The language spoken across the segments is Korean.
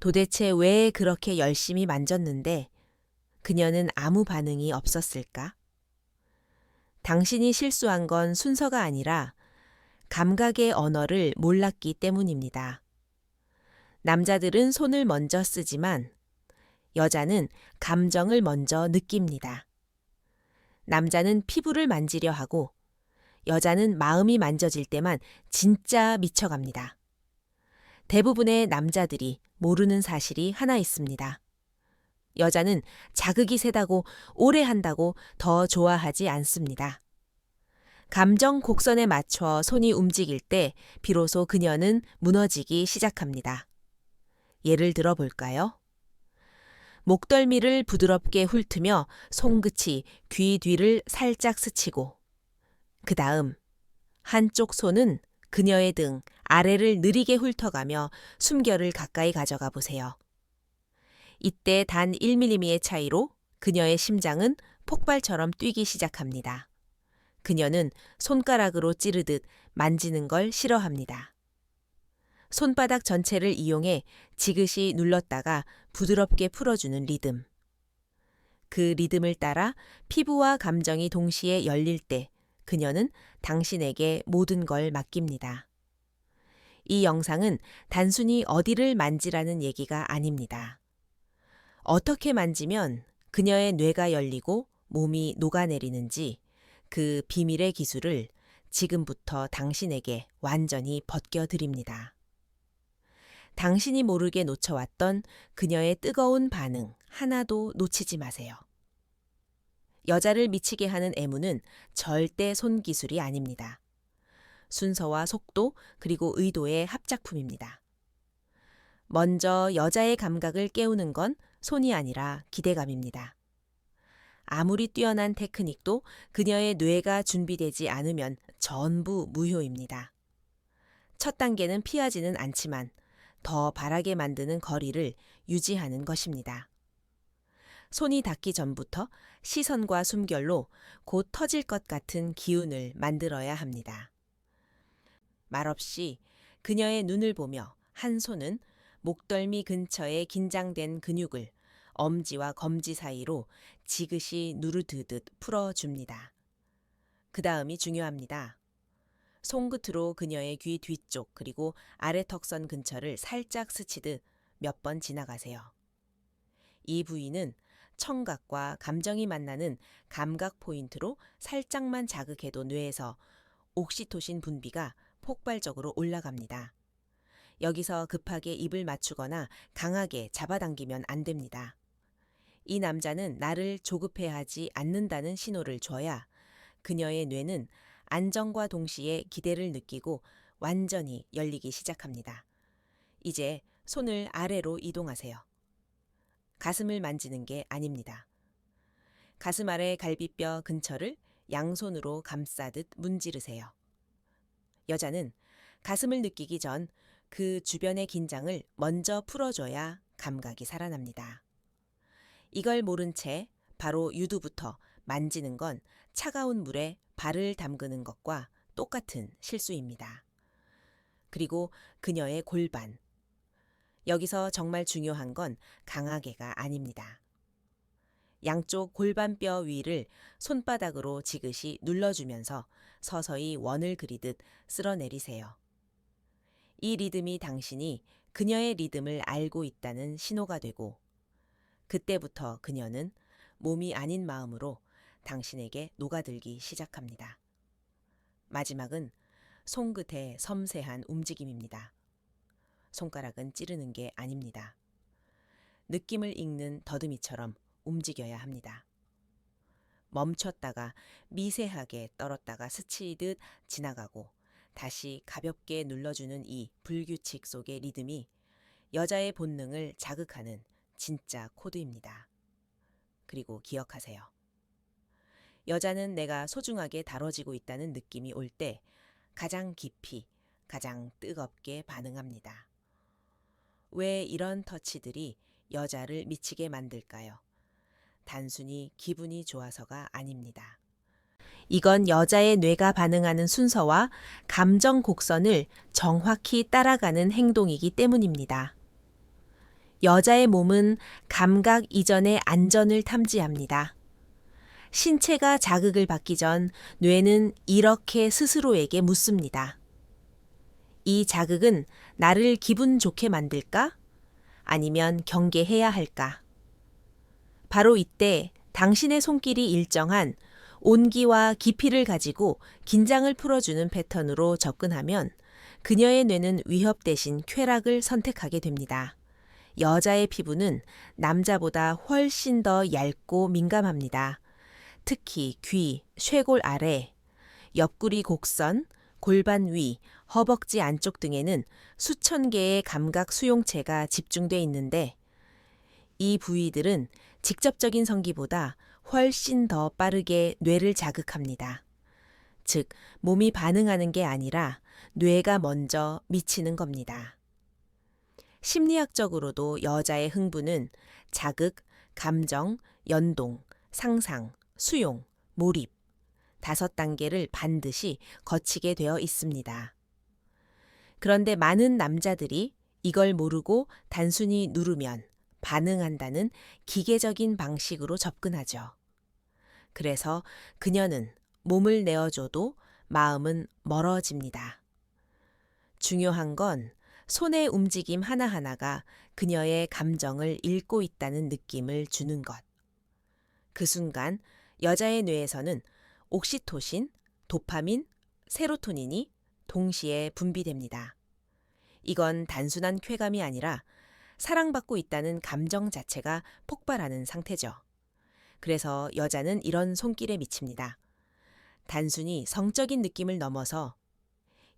도대체 왜 그렇게 열심히 만졌는데 그녀는 아무 반응이 없었을까? 당신이 실수한 건 순서가 아니라 감각의 언어를 몰랐기 때문입니다. 남자들은 손을 먼저 쓰지만 여자는 감정을 먼저 느낍니다. 남자는 피부를 만지려 하고 여자는 마음이 만져질 때만 진짜 미쳐갑니다. 대부분의 남자들이 모르는 사실이 하나 있습니다. 여자는 자극이 세다고 오래 한다고 더 좋아하지 않습니다. 감정 곡선에 맞춰 손이 움직일 때 비로소 그녀는 무너지기 시작합니다. 예를 들어 볼까요? 목덜미를 부드럽게 훑으며 손끝이 귀 뒤를 살짝 스치고 그 다음 한쪽 손은 그녀의 등 아래를 느리게 훑어가며 숨결을 가까이 가져가 보세요. 이때 단 1mm의 차이로 그녀의 심장은 폭발처럼 뛰기 시작합니다. 그녀는 손가락으로 찌르듯 만지는 걸 싫어합니다. 손바닥 전체를 이용해 지그시 눌렀다가 부드럽게 풀어주는 리듬. 그 리듬을 따라 피부와 감정이 동시에 열릴 때 그녀는 당신에게 모든 걸 맡깁니다. 이 영상은 단순히 어디를 만지라는 얘기가 아닙니다. 어떻게 만지면 그녀의 뇌가 열리고 몸이 녹아내리는지 그 비밀의 기술을 지금부터 당신에게 완전히 벗겨드립니다. 당신이 모르게 놓쳐왔던 그녀의 뜨거운 반응 하나도 놓치지 마세요. 여자를 미치게 하는 애무는 절대 손기술이 아닙니다. 순서와 속도 그리고 의도의 합작품입니다. 먼저 여자의 감각을 깨우는 건 손이 아니라 기대감입니다. 아무리 뛰어난 테크닉도 그녀의 뇌가 준비되지 않으면 전부 무효입니다. 첫 단계는 피하지는 않지만 더 바라게 만드는 거리를 유지하는 것입니다. 손이 닿기 전부터 시선과 숨결로 곧 터질 것 같은 기운을 만들어야 합니다. 말없이 그녀의 눈을 보며 한 손은 목덜미 근처의 긴장된 근육을 엄지와 검지 사이로 지그시 누르드듯 풀어줍니다. 그 다음이 중요합니다. 손끝으로 그녀의 귀 뒤쪽 그리고 아래 턱선 근처를 살짝 스치듯 몇 번 지나가세요. 이 부위는 청각과 감정이 만나는 감각 포인트로 살짝만 자극해도 뇌에서 옥시토신 분비가 폭발적으로 올라갑니다. 여기서 급하게 입을 맞추거나 강하게 잡아당기면 안 됩니다. 이 남자는 나를 조급해하지 않는다는 신호를 줘야 그녀의 뇌는 안정과 동시에 기대를 느끼고 완전히 열리기 시작합니다. 이제 손을 아래로 이동하세요. 가슴을 만지는 게 아닙니다. 가슴 아래 갈비뼈 근처를 양손으로 감싸듯 문지르세요. 여자는 가슴을 느끼기 전 그 주변의 긴장을 먼저 풀어줘야 감각이 살아납니다. 이걸 모른 채 바로 유두부터 만지는 건 차가운 물에 발을 담그는 것과 똑같은 실수입니다. 그리고 그녀의 골반. 여기서 정말 중요한 건 강하게가 아닙니다. 양쪽 골반뼈 위를 손바닥으로 지그시 눌러주면서 서서히 원을 그리듯 쓸어내리세요. 이 리듬이 당신이 그녀의 리듬을 알고 있다는 신호가 되고 그때부터 그녀는 몸이 아닌 마음으로 당신에게 녹아들기 시작합니다. 마지막은 손끝의 섬세한 움직임입니다. 손가락은 찌르는 게 아닙니다. 느낌을 읽는 더듬이처럼 움직여야 합니다. 멈췄다가 미세하게 떨었다가 스치듯 지나가고 다시 가볍게 눌러주는 이 불규칙 속의 리듬이 여자의 본능을 자극하는 진짜 코드입니다. 그리고 기억하세요. 여자는 내가 소중하게 다뤄지고 있다는 느낌이 올 때 가장 깊이, 가장 뜨겁게 반응합니다. 왜 이런 터치들이 여자를 미치게 만들까요? 단순히 기분이 좋아서가 아닙니다. 이건 여자의 뇌가 반응하는 순서와 감정 곡선을 정확히 따라가는 행동이기 때문입니다. 여자의 몸은 감각 이전의 안전을 탐지합니다. 신체가 자극을 받기 전 뇌는 이렇게 스스로에게 묻습니다. 이 자극은 나를 기분 좋게 만들까? 아니면 경계해야 할까? 바로 이때 당신의 손길이 일정한 온기와 깊이를 가지고 긴장을 풀어주는 패턴으로 접근하면 그녀의 뇌는 위협 대신 쾌락을 선택하게 됩니다. 여자의 피부는 남자보다 훨씬 더 얇고 민감합니다. 특히 귀, 쇄골 아래, 옆구리 곡선, 골반 위, 허벅지 안쪽 등에는 수천 개의 감각 수용체가 집중돼 있는데 이 부위들은 직접적인 성기보다 훨씬 더 빠르게 뇌를 자극합니다. 즉, 몸이 반응하는 게 아니라 뇌가 먼저 미치는 겁니다. 심리학적으로도 여자의 흥분은 자극, 감정, 연동, 상상, 수용, 몰입 5단계를 반드시 거치게 되어 있습니다. 그런데 많은 남자들이 이걸 모르고 단순히 누르면 반응한다는 기계적인 방식으로 접근하죠. 그래서 그녀는 몸을 내어줘도 마음은 멀어집니다. 중요한 건 손의 움직임 하나하나가 그녀의 감정을 읽고 있다는 느낌을 주는 것. 그 순간 여자의 뇌에서는 옥시토신, 도파민, 세로토닌이 동시에 분비됩니다. 이건 단순한 쾌감이 아니라 사랑받고 있다는 감정 자체가 폭발하는 상태죠. 그래서 여자는 이런 손길에 미칩니다. 단순히 성적인 느낌을 넘어서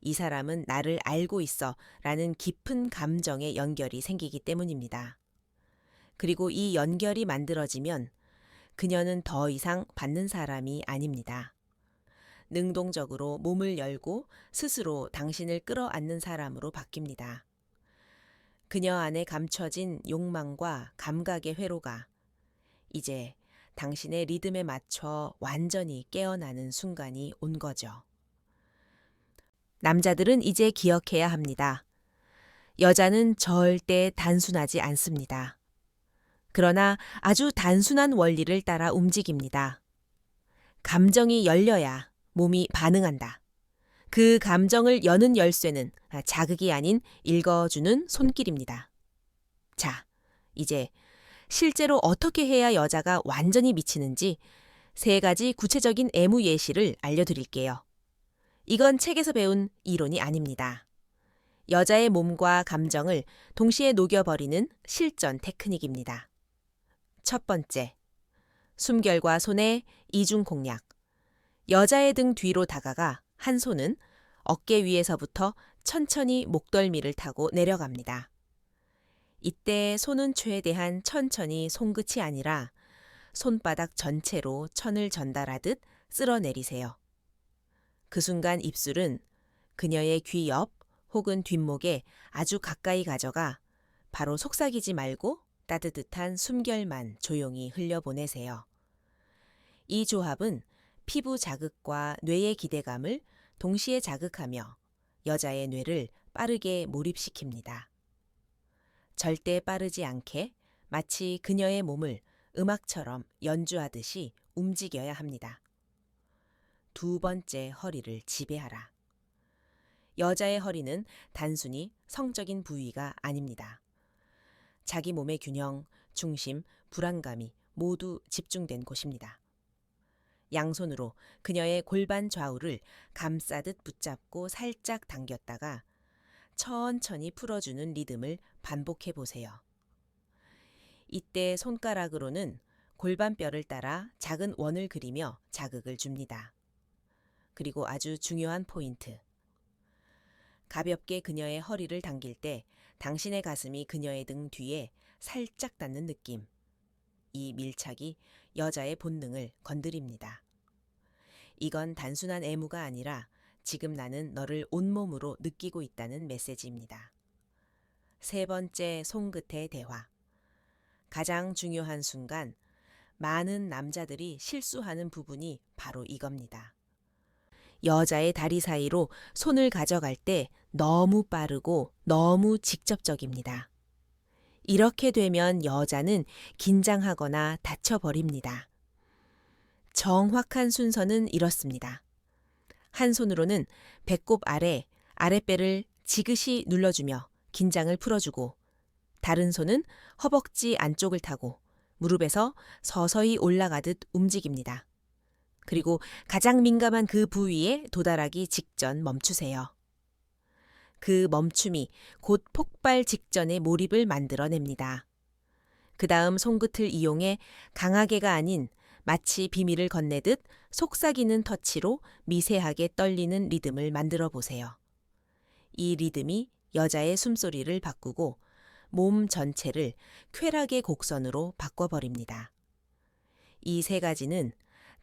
이 사람은 나를 알고 있어 라는 깊은 감정의 연결이 생기기 때문입니다. 그리고 이 연결이 만들어지면 그녀는 더 이상 받는 사람이 아닙니다. 능동적으로 몸을 열고 스스로 당신을 끌어안는 사람으로 바뀝니다. 그녀 안에 감춰진 욕망과 감각의 회로가 이제 당신의 리듬에 맞춰 완전히 깨어나는 순간이 온 거죠. 남자들은 이제 기억해야 합니다. 여자는 절대 단순하지 않습니다. 그러나 아주 단순한 원리를 따라 움직입니다. 감정이 열려야 몸이 반응한다. 그 감정을 여는 열쇠는 자극이 아닌 읽어주는 손길입니다. 자, 이제 실제로 어떻게 해야 여자가 완전히 미치는지 3가지 구체적인 애무 예시를 알려드릴게요. 이건 책에서 배운 이론이 아닙니다. 여자의 몸과 감정을 동시에 녹여버리는 실전 테크닉입니다. 첫 번째, 숨결과 손의 이중 공략. 여자의 등 뒤로 다가가 한 손은 어깨 위에서부터 천천히 목덜미를 타고 내려갑니다. 이때 손은 최대한 천천히 손끝이 아니라 손바닥 전체로 천을 전달하듯 쓸어내리세요. 그 순간 입술은 그녀의 귀 옆 혹은 뒷목에 아주 가까이 가져가 바로 속삭이지 말고 따뜻한 숨결만 조용히 흘려보내세요. 이 조합은 피부 자극과 뇌의 기대감을 동시에 자극하며 여자의 뇌를 빠르게 몰입시킵니다. 절대 빠르지 않게 마치 그녀의 몸을 음악처럼 연주하듯이 움직여야 합니다. 2번째, 허리를 지배하라. 여자의 허리는 단순히 성적인 부위가 아닙니다. 자기 몸의 균형, 중심, 불안감이 모두 집중된 곳입니다. 양손으로 그녀의 골반 좌우를 감싸듯 붙잡고 살짝 당겼다가 천천히 풀어주는 리듬을 반복해 보세요. 이때 손가락으로는 골반뼈를 따라 작은 원을 그리며 자극을 줍니다. 그리고 아주 중요한 포인트. 가볍게 그녀의 허리를 당길 때 당신의 가슴이 그녀의 등 뒤에 살짝 닿는 느낌. 이 밀착이 여자의 본능을 건드립니다. 이건 단순한 애무가 아니라 지금 나는 너를 온몸으로 느끼고 있다는 메시지입니다. 3번째, 손끝의 대화. 가장 중요한 순간, 많은 남자들이 실수하는 부분이 바로 이겁니다. 여자의 다리 사이로 손을 가져갈 때 너무 빠르고 너무 직접적입니다. 이렇게 되면 여자는 긴장하거나 다쳐버립니다. 정확한 순서는 이렇습니다. 한 손으로는 배꼽 아래, 아랫배를 지그시 눌러주며 긴장을 풀어주고, 다른 손은 허벅지 안쪽을 타고 무릎에서 서서히 올라가듯 움직입니다. 그리고 가장 민감한 그 부위에 도달하기 직전 멈추세요. 그 멈춤이 곧 폭발 직전의 몰입을 만들어냅니다. 그 다음 손끝을 이용해 강하게가 아닌 마치 비밀을 건네듯 속삭이는 터치로 미세하게 떨리는 리듬을 만들어 보세요. 이 리듬이 여자의 숨소리를 바꾸고 몸 전체를 쾌락의 곡선으로 바꿔버립니다. 이 세 가지는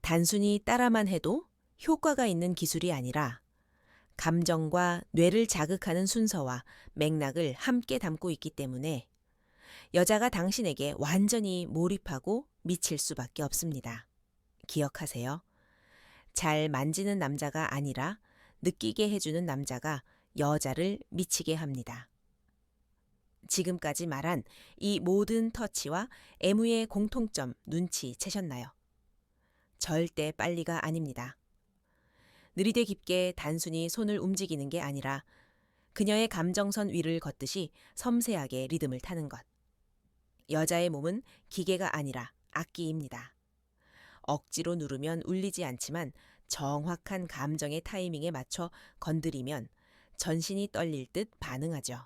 단순히 따라만 해도 효과가 있는 기술이 아니라 감정과 뇌를 자극하는 순서와 맥락을 함께 담고 있기 때문에 여자가 당신에게 완전히 몰입하고 미칠 수밖에 없습니다. 기억하세요. 잘 만지는 남자가 아니라 느끼게 해주는 남자가 여자를 미치게 합니다. 지금까지 말한 이 모든 터치와 애무의 공통점 눈치채셨나요? 절대 빨리가 아닙니다. 느리되 깊게 단순히 손을 움직이는 게 아니라 그녀의 감정선 위를 걷듯이 섬세하게 리듬을 타는 것. 여자의 몸은 기계가 아니라 악기입니다. 억지로 누르면 울리지 않지만 정확한 감정의 타이밍에 맞춰 건드리면 전신이 떨릴 듯 반응하죠.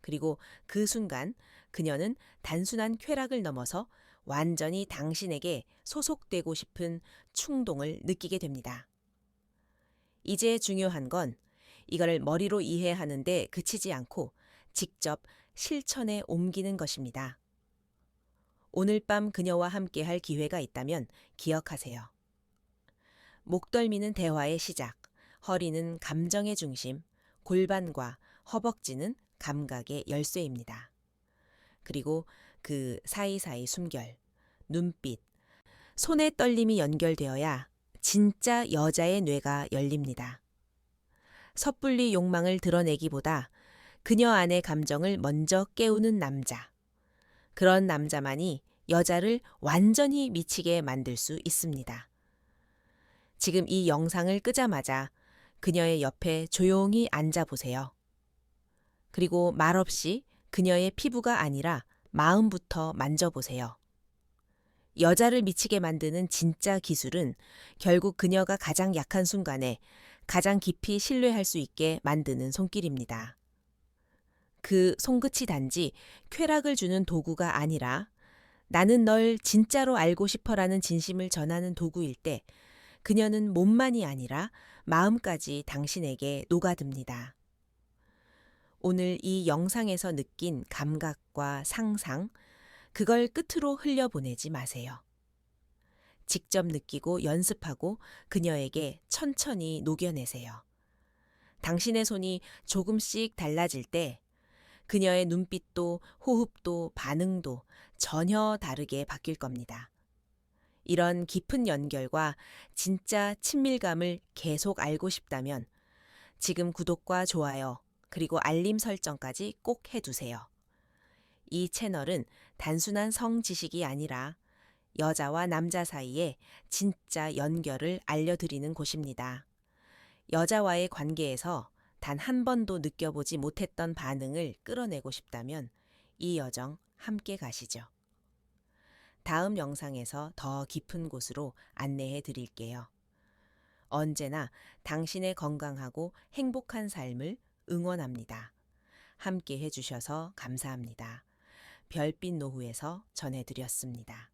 그리고 그 순간 그녀는 단순한 쾌락을 넘어서 완전히 당신에게 소속되고 싶은 충동을 느끼게 됩니다. 이제 중요한 건 이걸 머리로 이해하는데 그치지 않고 직접 실천에 옮기는 것입니다. 오늘 밤 그녀와 함께 할 기회가 있다면 기억하세요. 목덜미는 대화의 시작, 허리는 감정의 중심, 골반과 허벅지는 감각의 열쇠입니다. 그리고 그 사이사이 숨결, 눈빛, 손의 떨림이 연결되어야 진짜 여자의 뇌가 열립니다. 섣불리 욕망을 드러내기보다 그녀 안의 감정을 먼저 깨우는 남자. 그런 남자만이 여자를 완전히 미치게 만들 수 있습니다. 지금 이 영상을 끄자마자 그녀의 옆에 조용히 앉아보세요. 그리고 말없이 그녀의 피부가 아니라 마음부터 만져보세요. 여자를 미치게 만드는 진짜 기술은 결국 그녀가 가장 약한 순간에 가장 깊이 신뢰할 수 있게 만드는 손길입니다. 그 손끝이 단지 쾌락을 주는 도구가 아니라 나는 널 진짜로 알고 싶어라는 진심을 전하는 도구일 때 그녀는 몸만이 아니라 마음까지 당신에게 녹아듭니다. 오늘 이 영상에서 느낀 감각과 상상, 그걸 끝으로 흘려보내지 마세요. 직접 느끼고 연습하고 그녀에게 천천히 녹여내세요. 당신의 손이 조금씩 달라질 때 그녀의 눈빛도 호흡도 반응도 전혀 다르게 바뀔 겁니다. 이런 깊은 연결과 진짜 친밀감을 계속 알고 싶다면 지금 구독과 좋아요 그리고 알림 설정까지 꼭 해두세요. 이 채널은 단순한 성 지식이 아니라 여자와 남자 사이의 진짜 연결을 알려드리는 곳입니다. 여자와의 관계에서 단 한 번도 느껴보지 못했던 반응을 끌어내고 싶다면 이 여정 함께 가시죠. 다음 영상에서 더 깊은 곳으로 안내해 드릴게요. 언제나 당신의 건강하고 행복한 삶을 응원합니다. 함께 해주셔서 감사합니다. 별빛 노후에서 전해드렸습니다.